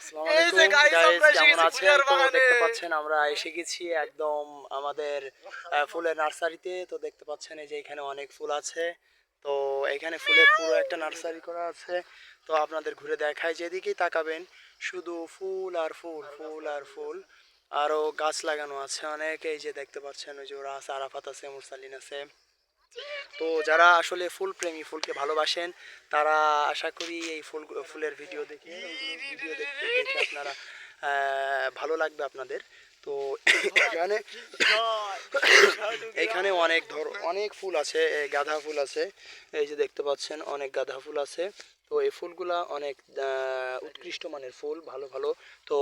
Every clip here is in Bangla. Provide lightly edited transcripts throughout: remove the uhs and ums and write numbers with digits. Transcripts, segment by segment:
আসসালামু আলাইকুম গাইস, কেমন আছেন? তো দেখতে পাচ্ছেন আমরা এসে গেছি একদম আমাদের ফুলের নার্সারিতে। তো দেখতে পাচ্ছেন এই যে এখানে অনেক ফুল আছে। তো এখানে ফুলের পুরো একটা নার্সারি করা আছে। তো আপনাদের ঘুরে দেখায়, যেদিকেই তাকাবেন শুধু ফুল আর ফুল, ফুল আর ফুল। আরো গাছ লাগানো আছে অনেক। এই যে দেখতে পাচ্ছেন ওই যে ওরা আছে, আরাফাত আছে, মুরসালিন আছে। তো যারা আসলে ফুল প্রেমী, ফুলকে ভালোবাসেন, তারা আশা করি এই ফুলের ভিডিও দেখে, ভিডিও দেখতে দেখে আপনারা ভালো লাগবে আপনাদের। তো এখানে এখানে অনেক ফুল আছে, গাঁদা ফুল আছে। এই যে দেখতে পাচ্ছেন অনেক গাঁদা ফুল আছে। তো এই ফুলগুলা অনেক উৎকৃষ্ট মানের ফুল, ভালো ভালো। তো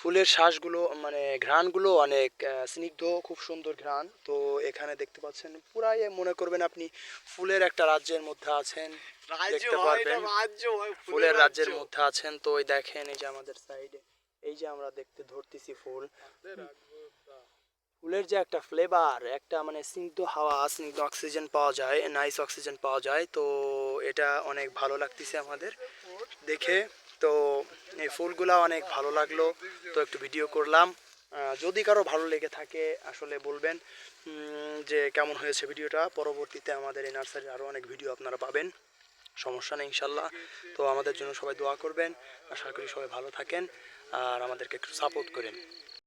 ফুলের শ্বাসগুলো মানে ঘ্রাণগুলো অনেক স্নিগ্ধ, খুব সুন্দর ঘ্রাণ। তো এখানে দেখতে পাচ্ছেন পুরাই মনে করবেন আপনি ফুলের একটা রাজ্যের মধ্যে আছেন, দেখতে পারবেন ফুলের রাজ্যের মধ্যে আছেন। তো ওই দেখেন এই যে আমাদের সাইডে এই যে আমরা দেখতে ধরতেছি ফুল, ফুলের যে একটা ফ্লেভার, একটা মানে স্নিগ্ধ হাওয়া, স্নিগ্ধ অক্সিজেন পাওয়া যায়, নাইস অক্সিজেন পাওয়া যায়। তো এটা অনেক ভালো লাগতেছে আমাদের দেখে। তো এই ফুলগুলা অনেক ভালো লাগলো, তো একটু ভিডিও করলাম। যদি কারো ভালো লেগে থাকে আসলে বলবেন যে কেমন হয়েছে ভিডিওটা। পরবর্তীতে আমাদের এই নার্সারির আরও অনেক ভিডিও আপনারা পাবেন, সমস্যা নেই ইনশাল্লাহ। তো আমাদের জন্য সবাই দোয়া করবেন। আশা করি সবাই ভালো থাকেন আর আমাদেরকে একটু সাপোর্ট করেন।